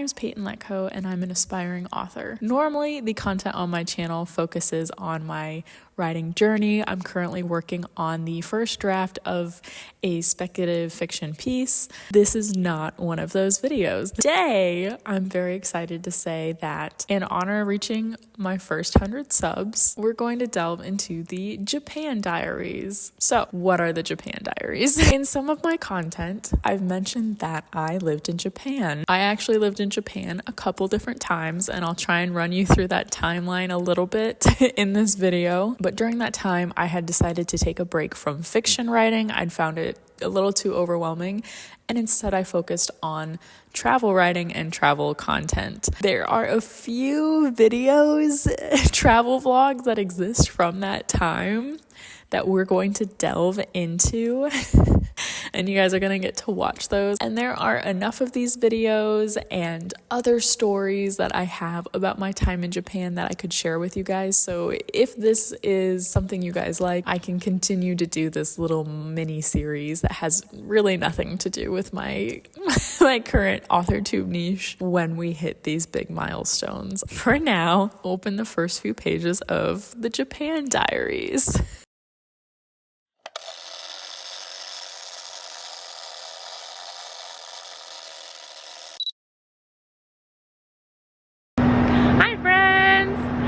name's Peyton Letko and I'm an aspiring author. Normally, the content on my channel focuses on my writing journey. I'm currently working on the first draft of a speculative fiction piece. This is not one of those videos. Today, I'm very excited to say that in honor of reaching my first 100 subs, we're going to delve into the Japan Diaries. So, what are the Japan Diaries? In some of my content, I've mentioned that I lived in Japan. I actually lived in Japan a couple different times, and I'll try and run you through that timeline a little bit in this video. But during that time, I had decided to take a break from fiction writing. I'd found it a little too overwhelming, and instead I focused on travel writing and travel content. There are a few videos, travel vlogs that exist from that time that we're going to delve into. And you guys are gonna get to watch those. And there are enough of these videos and other stories that I have about my time in Japan that I could share with you guys. So if this is something you guys like, I can continue to do this little mini series that has really nothing to do with my current AuthorTube niche when we hit these big milestones. For now, open the first few pages of the Japan Diaries.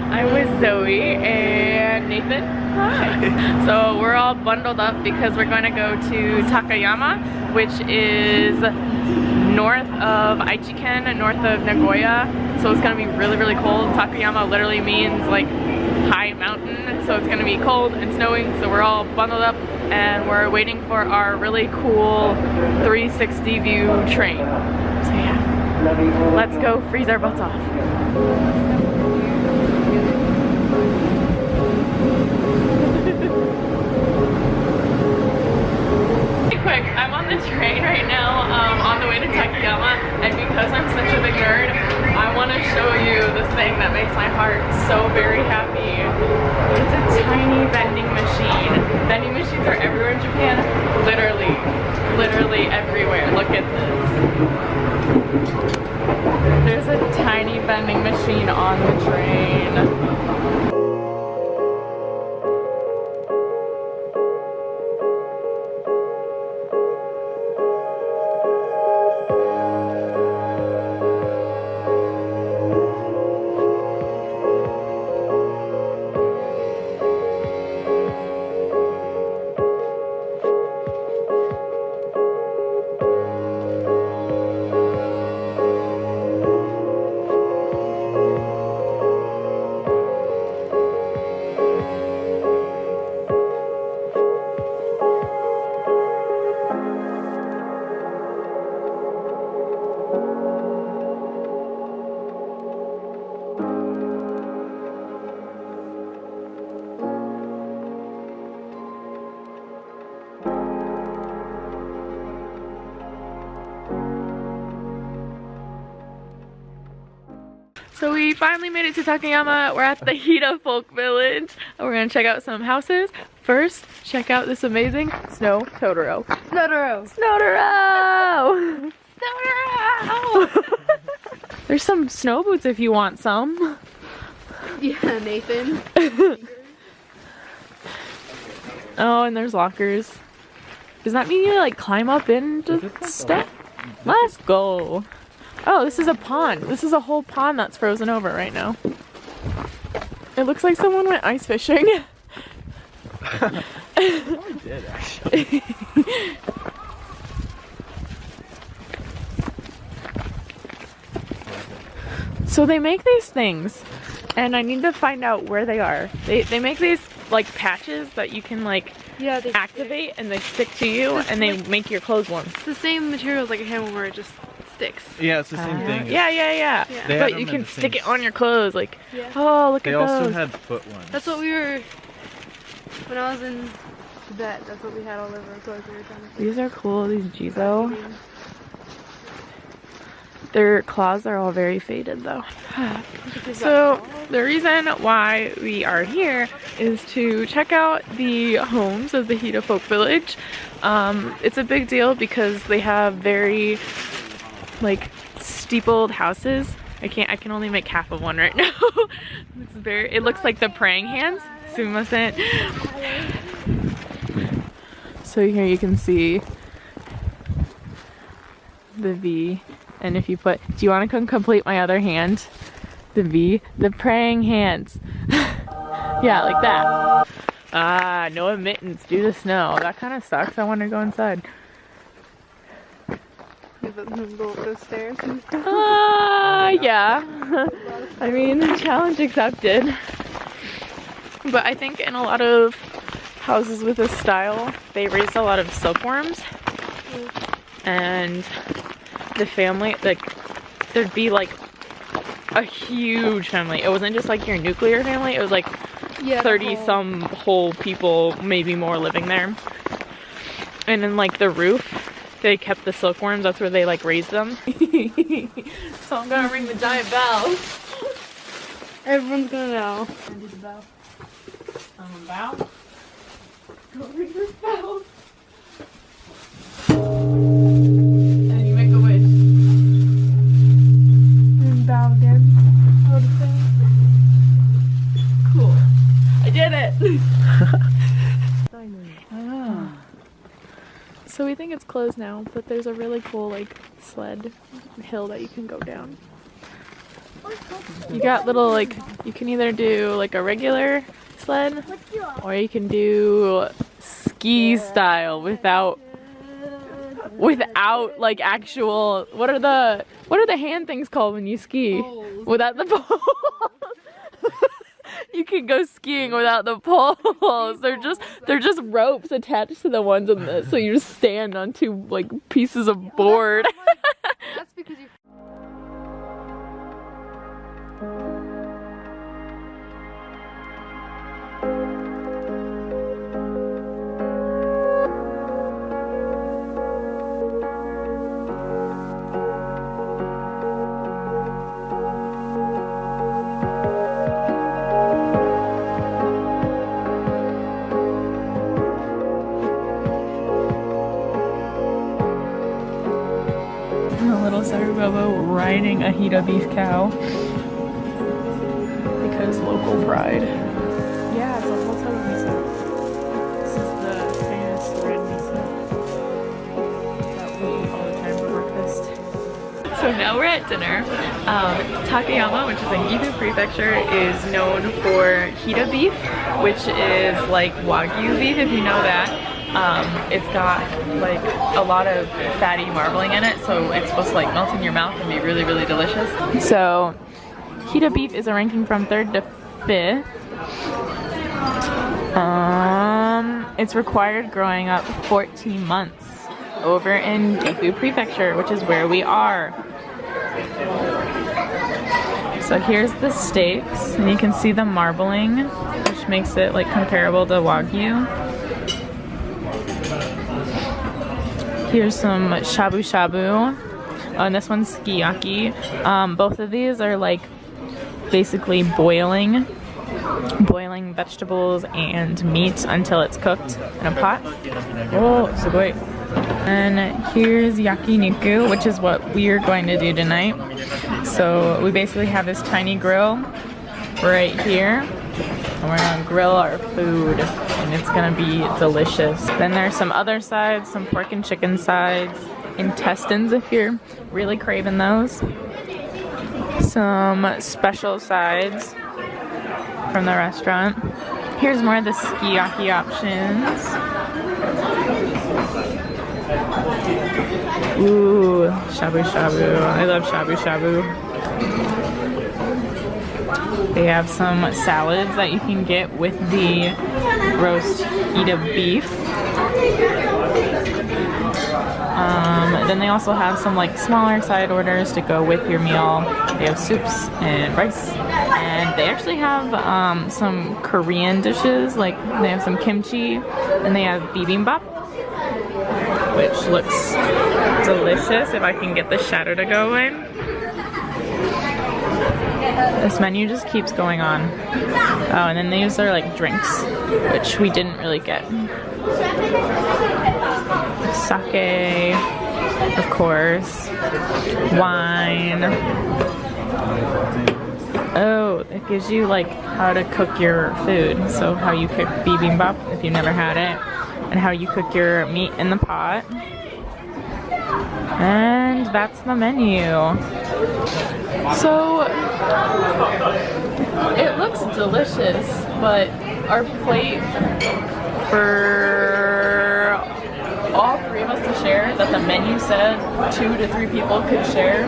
I'm with Zoe and Nathan. Hi. So we're all bundled up because we're going to go to Takayama, which is north of Aichiken and north of Nagoya. So it's going to be really, really cold. Takayama literally means like high mountain. So it's going to be cold and snowing. So we're all bundled up and we're waiting for our really cool 360 view train. So yeah, let's go freeze our butts off. Quick, I'm on the train right now on the way to Takayama, and because I'm such a big nerd, I want to show you this thing that makes my heart so very happy. It's a tiny vending machine. Vending machines are everywhere in Japan. Literally everywhere. Look at this. There's a tiny vending machine on the train. So we finally made it to Takayama. We're at the Hida folk village. And we're gonna check out some houses. First, check out this amazing snow Totoro. Snowdoro! Snowdoro! Snowdoro! There's some snow boots if you want some. Yeah, Nathan. Oh, and there's lockers. Does that mean you like climb up into stuff? Let's go. Oh, this is a pond. This is a whole pond that's frozen over right now. It looks like someone went ice fishing. I did actually. So they make these things, and I need to find out where they are. They make these like patches that you can like activate, and they stick to you, and they make your clothes warm. It's the same materials like a hammer where it just sticks. Yeah, it's the same thing. Yeah. But you can stick it on your clothes, like, oh, look at those. They also had foot ones. That's what we were, when I was in Tibet, that's what we had all over our clothes. We were trying to These are cool, these Jizo. Their claws are all very faded though. So the reason why we are here is to check out the homes of the Hida folk village. It's a big deal because they have very like steepled houses. I can only make half of one right now. It looks like the praying hands. Sumimasen. So here you can see the V, and if you put, do you want to come complete my other hand? The V, the praying hands. Yeah, like that. Ah, no admittance due to snow. That kind of sucks. I want to go inside. Go up those stairs and stuff. Yeah. I mean, challenge accepted. But I think in a lot of houses with this style, they raised a lot of silkworms. And the family, like, there'd be like a huge family. It wasn't just like your nuclear family, it was like 30 some whole people, maybe more, living there. And in like the roof, they kept the silkworms. That's where they like raised them. So I'm gonna ring the giant bell. Everyone's gonna know. Do the bell. Bow. Go ring this bell. And you make a wish. And bow again. Cool. I did it! So we think it's closed now, but there's a really cool like sled hill that you can go down. You got little like, you can either do like a regular sled or you can do ski style without like actual, what are the hand things called when you ski? Poles. Without the poles. You can go skiing without the poles. They're just ropes attached to the ones on this, so you just stand on two like pieces of board. That's because you. Riding a Hida beef cow because local pride. Yeah, it's a whole ton of miso. This is the famous red miso that we eat all the time for breakfast. So now we're at dinner. Takayama, which is in Gifu Prefecture, is known for Hida beef, which is like Wagyu beef, if you know that. It's got like a lot of fatty marbling in it, so it's supposed to like melt in your mouth and be really, really delicious. So Hida beef is a ranking from 3rd to 5th. It's required growing up 14 months over in Gifu Prefecture, which is where we are. So here's the steaks, and you can see the marbling, which makes it like comparable to Wagyu. Here's some shabu shabu. Oh, and this one's sukiyaki. Both of these are like basically boiling vegetables and meat until it's cooked in a pot. Oh, sugoi. And here's yakiniku, which is what we're going to do tonight. So we basically have this tiny grill right here, and we're gonna grill our food, and it's gonna be delicious. Then there's some other sides, some pork and chicken sides, intestines if you're really craving those. Some special sides from the restaurant. Here's more of the sukiyaki options. Ooh, shabu shabu. I love shabu shabu. They have some salads that you can get with the roast Hida beef. Then they also have some like smaller side orders to go with your meal. They have soups and rice, and they actually have some Korean dishes, like they have some kimchi, and they have bibimbap, which looks delicious if I can get the shadow to go away. This menu just keeps going on. Oh, and then these are like drinks, which we didn't really get. Sake, of course. Wine. Oh, it gives you like how to cook your food. So how you cook bibimbap if you've never had it, and how you cook your meat in the pot. And that's the menu. So it looks delicious, but our plate for all three of us to share, that the menu said 2 to 3 people could share,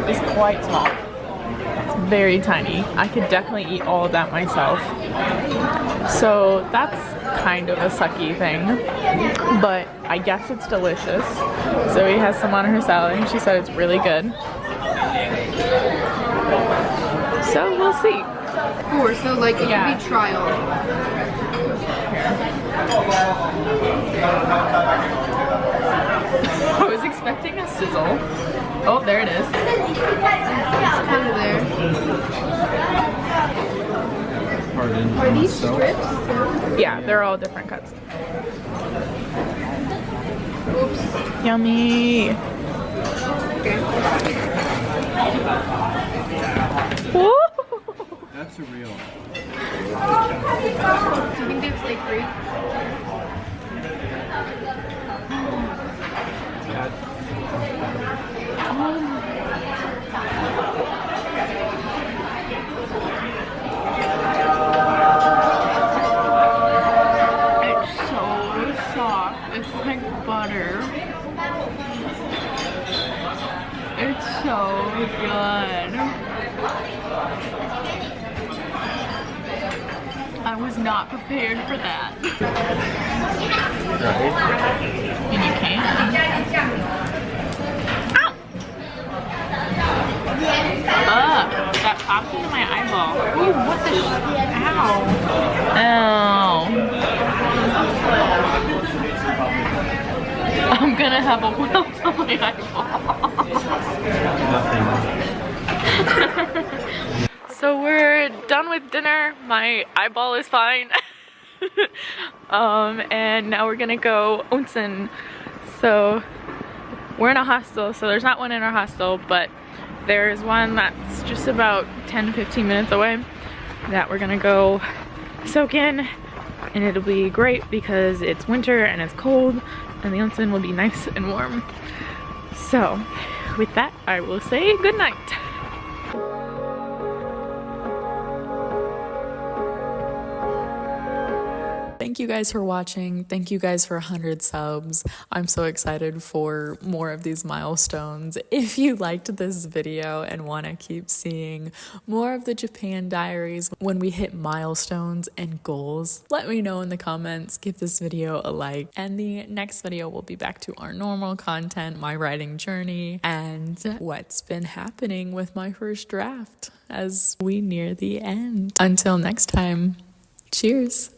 is quite small. It's very tiny. I could definitely eat all of that myself. So that's kind of a sucky thing, but I guess it's delicious. Zoe has some on her salad and she said it's really good. So we'll see. So like it could be trial. I was expecting a sizzle. Oh, there it is. It's kind of there. Are these strips? Yeah, they're all different cuts. Oops. Yummy. Okay. Woo! That's surreal. Do you think they have steak free? It's so soft. It's like butter. It's so good. I was not prepared for that. And you can. Ow! That popped into my eyeball. Ooh, what the ow. Ow. I'm gonna have a welt on my eyeball. So we're done with dinner. My eyeball is fine. And now we're gonna go onsen. So we're in a hostel, so there's not one in our hostel, but there's one that's just about 10-15 minutes away that we're gonna go soak in, and it'll be great because it's winter and it's cold and the onsen will be nice and warm. So with that, I will say good night. Thank you guys for watching. Thank you guys for 100 subs. I'm so excited for more of these milestones. If you liked this video and want to keep seeing more of the Japan Diaries when we hit milestones and goals, let me know in the comments. Give this video a like. And the next video will be back to our normal content, my writing journey, and what's been happening with my first draft as we near the end. Until next time, cheers.